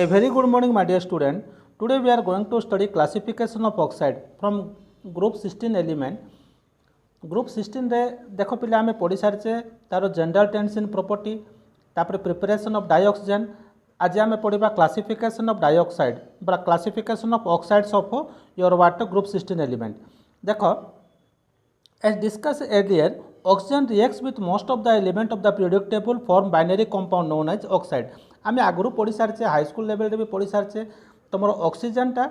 A very good morning, my dear student. Today we are going to study classification of oxide from group 16 element. Group 16 रे देख पे आम पढ़ी सारी तार जनरल टेंशन प्रॉपर्टी तापर प्रिपरेशन ऑफ डाइऑक्सीजन. आज आम पढ़ा क्लासिफिकेशन ऑफ डाइऑक्साइड बा classification of oxides of your water group 16 element. देख as discussed earlier, oxygen reacts with most of the element of the periodic table form binary compound known as oxide. आम आगु पढ़ी सारी high school level भी पढ़ी सारी तुम oxygen टा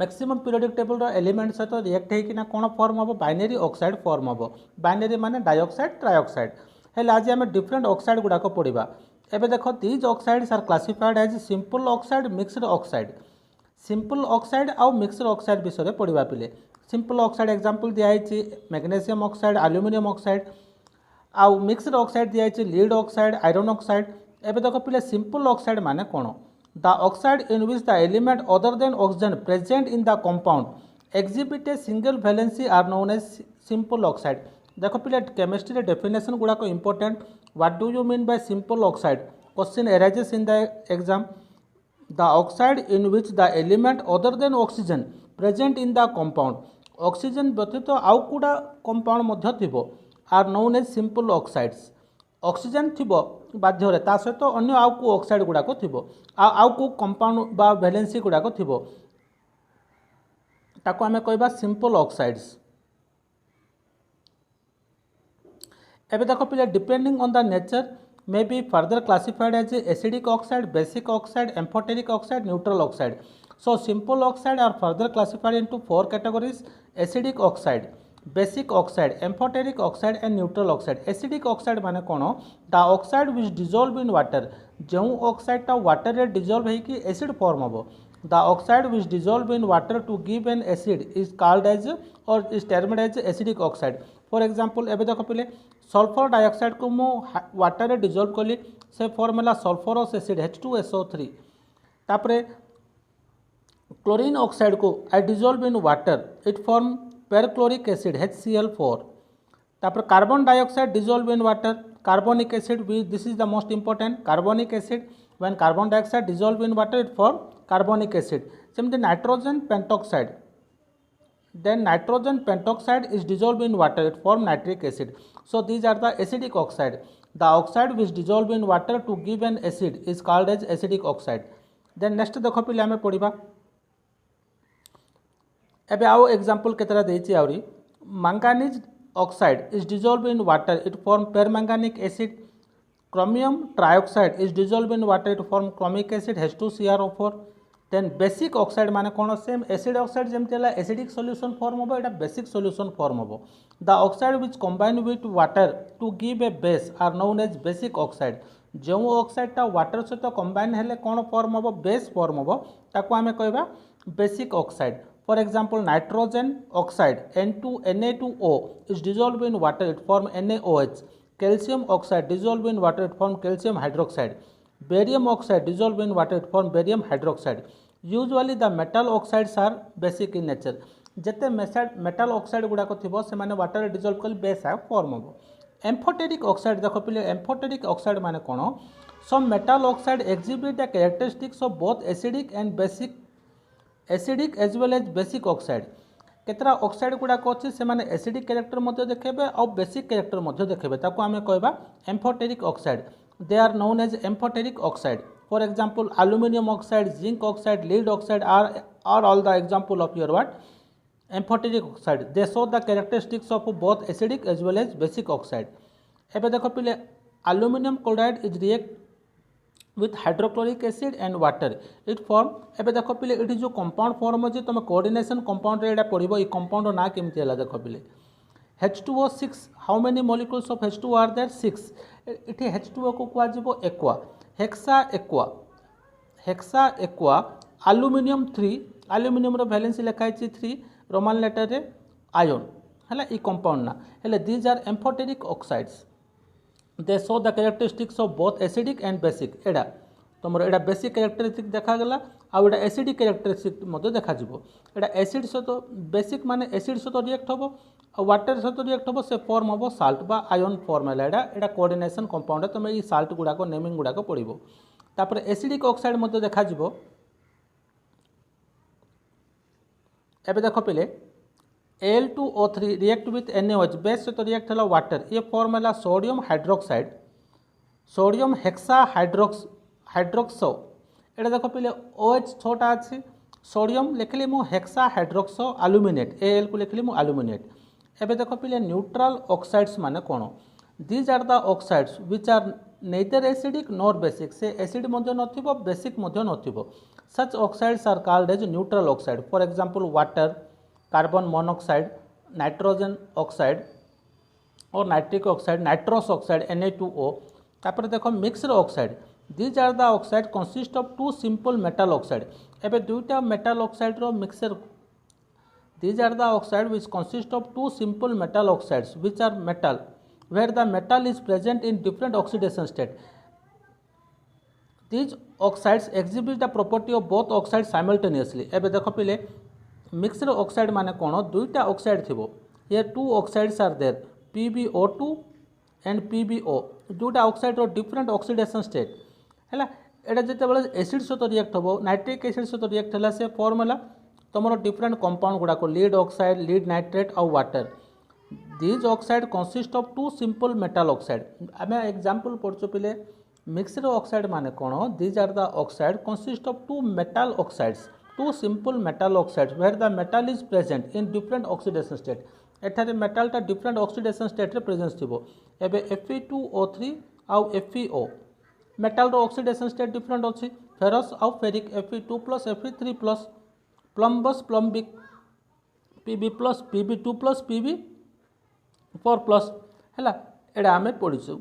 मैक्सिमम पीरियोडिक टेबल एलिमेंट सहित रिएक्ट होना कौन फॉर्म हम बाइनरी ऑक्साइड फॉर्म हम. बाइनरी माने डाइऑक्साइड ट्राइऑक्साइड. हेले आज आम डिफरेंट ऑक्साइड गुड़ाक पढ़ा. एबे देख these oxides are classified as simple oxide mixed oxide. Simple oxide आउ मिक्सड ऑक्साइड विषय पढ़ा पिले. सिंपल ऑक्साइड एग्जांपल दिखाई मैग्नेशियम ऑक्साइड एल्यूमिनियम ऑक्साइड आउ मिक्सड ऑक्साइड दिखाई लीड ऑक्साइड आयरन ऑक्साइड. एबे देख पिले सिंपल ऑक्साइड माने कौन. The oxide in which the element other than oxygen present in the compound exhibit a single valency are known as simple oxide. देखो पिले chemistry definition गुड़ाक important. What do you mean by simple oxide? Question arises in the exam. The oxide in which the element other than oxygen present in the compound, oxygen व्यतीत आउ कूड़ा compound मध्य थिबो are known as simple oxides. Oxygen थिबो बाध्य ता सहित अन्य आउ को ऑक्साइड गुड़ाक थिबो आउ को कंपाउंड बा वैलेंसी गुड़ाक थिबो ताको आमे कहबा सिंपल ऑक्साइड्स. एबे देखो पिले depending on the nature may be further classified as acidic oxide, basic oxide, amphoteric oxide, neutral oxide. So simple oxide are further classified into four categories: acidic oxide, basic oxide, amphoteric oxide and neutral oxide. acidic oxide माने कौन? The oxide which dissolve in water. जो oxide टा water रे dissolve है कि acid form हम. The oxide which dissolve in water to give an acid is called as or is termed as acidic oxide. For example एबे देखो पहले sulphur dioxide को मु वाटर रे डिजोल्व कली से फॉर्म है सल्फरस एसिड H2SO3. तापरे क्लोरीन ऑक्साइड को I dissolve in water it form perchloric acid HCl4. तापर carbon dioxide dissolve in water carbonic acid. This is the most important carbonic acid. When carbon dioxide dissolve in water it form carbonic acid. सेमती nitrogen pentoxide, then nitrogen pentoxide is dissolved in water, it form nitric acid. So these are the acidic oxide. The oxide which dissolve in water to give an acid is called as acidic oxide. Then next देखो पिले आमे पढ़िबा. एबे आओ example केतरा देछि आउरी. manganese oxide is dissolved in water, it form permanganic acid. chromium trioxide is dissolved in water, it form chromic acid H2CrO4. Then basic oxide माने कौन? Same acid oxide जमती है एसिडिक सॉल्यूशन फॉर्म हम एटा basic solution form हम. The oxide which combine with water to give a base are known as basic oxide. जो ऑक्साइडटा water सहित कंबाइन हेले कौन फॉर्म हम? बेस फॉर्म हम. ताको आमे कहबा basic oxide. For example nitrogen oxide Na2O is dissolve in water, it form NaOH. Calcium oxide dissolve in water, it form calcium hydroxide. Barium oxide dissolved in water, it form barium hydroxide. Usually the metal oxides are basic in nature. जिते metal oxide गुड़ाक थी से माने water dissolve कर base है form हम. Amphoteric oxide देखो पिले एम्फोटेरिक ऑक्साइड माने कौन? Some metal oxide exhibit the characteristics of both acidic and basic acidic as well as basic oxide. केतरा ऑक्साइड गुड़ाक अच्छी से माने एसिडिक कैरेक्टर मध्य देखेबे और बेसिक कैरेक्टर मध्य देखेबे ताको आमे कहबा amphoteric oxide. They are known as amphoteric oxide. For example, aluminum oxide, zinc oxide, lead oxide are all the example of your what? Amphoteric oxide. They show the characteristics of both acidic as well as basic oxide. एबे देखो पिले aluminum chloride is react with hydrochloric acid and water. It form एबे देखो पिले it जो compound form अछि तुम coordination compound रे एटा पढिबो. ई कंपाउंड ना केमति हला देखो पिले H2O6. how many molecules of H2O are there? 6. इठी H2O को कुआ जिवो aqua hexa aqua aluminium 3. Aluminium रो वैलेंसी लिखा है 3 रोमान लेटर रे आयन हला. ई कंपाउंड ना हेले these are amphoteric oxides. They show the characteristics of both acidic and basic. एडा तुम एडा बेसिक कैरेक्टरिस्टिक देखा गला आउ एडा एसिडिक कैरेक्टरिस्टिक मते देखा जिवो. एडा एसिड सहित बेसिक माने एसिड सहित रिएक्ट होबो और वाटर सहित रिएक्ट हम से फॉर्म हम साल्ट बा आयन फॉर्म है. एटा कोऑर्डिनेशन कंपाउंड तुम ये साल्ट गुड़ाक नेमिंग गुड़ाक पड़ो. तापर एसिडिक ऑक्साइड मध्य देखा जिवो एबे देखो पिले Al2O3 react with NaOH base सहित रिएक्ट है वाटर ये फॉर्म है sodium hydroxide sodium hexa hydroxo एटा देखो पिले OH छोटा अच्छी सोडियम लिखली मु हेक्सा हाइड्रोक्सो आलुमिनेट Al को लिखली मु आलुमिनेट एबे देखो पिले न्यूट्रल ऑक्साइड्स माने कोन these are the oxides which are neither acidic nor basic से एसिड मध्य नथिबो बेसिक मध्य नथिबो such oxides are called as neutral oxide for example water carbon monoxide nitrogen oxide और nitric oxide nitrous oxide Na2O तापर देखो mixed oxide these are the oxide consist of two simple metal oxide एबे दुईटा metal oxide रो mixer these are the oxide which consist of two simple metal oxides which are metal where the metal is present in different oxidation state. These oxides exhibit the property of both oxides simultaneously. एबे देखो पिले mixed oxide माने कोन दुईटा oxide थिबो here two oxides are there PbO2 and PbO दुईटा oxide रो different oxidation state हैला एटा जते बेले एसिड सहित रिएक्ट होबो नाइट्रिक एसिड सहित रिएक्ट हला से फॉर्म हला तमरो डिफरेंट कंपाउंड गुडा को लीड ऑक्साइड लीड नाइट्रेट और water these oxide consist of two simple metal oxide आम एग्जांपल पढ़ु पिले मिक्सड ऑक्साइड माने कोन these are the oxide consist of two metal oxides two simple metal oxides where the metal is present in different oxidation state एठारे मेटलटा different oxidation state रे presence थिबो एबे Fe2O3 आउ FeO मेटल रो oxidation state different अछि ferrous आउ ferric Fe2+ Fe3+ प्लम्बस प्लम्बिक Pb+ Pb2+ Pb4+ है एडा आम पढ़ीचु।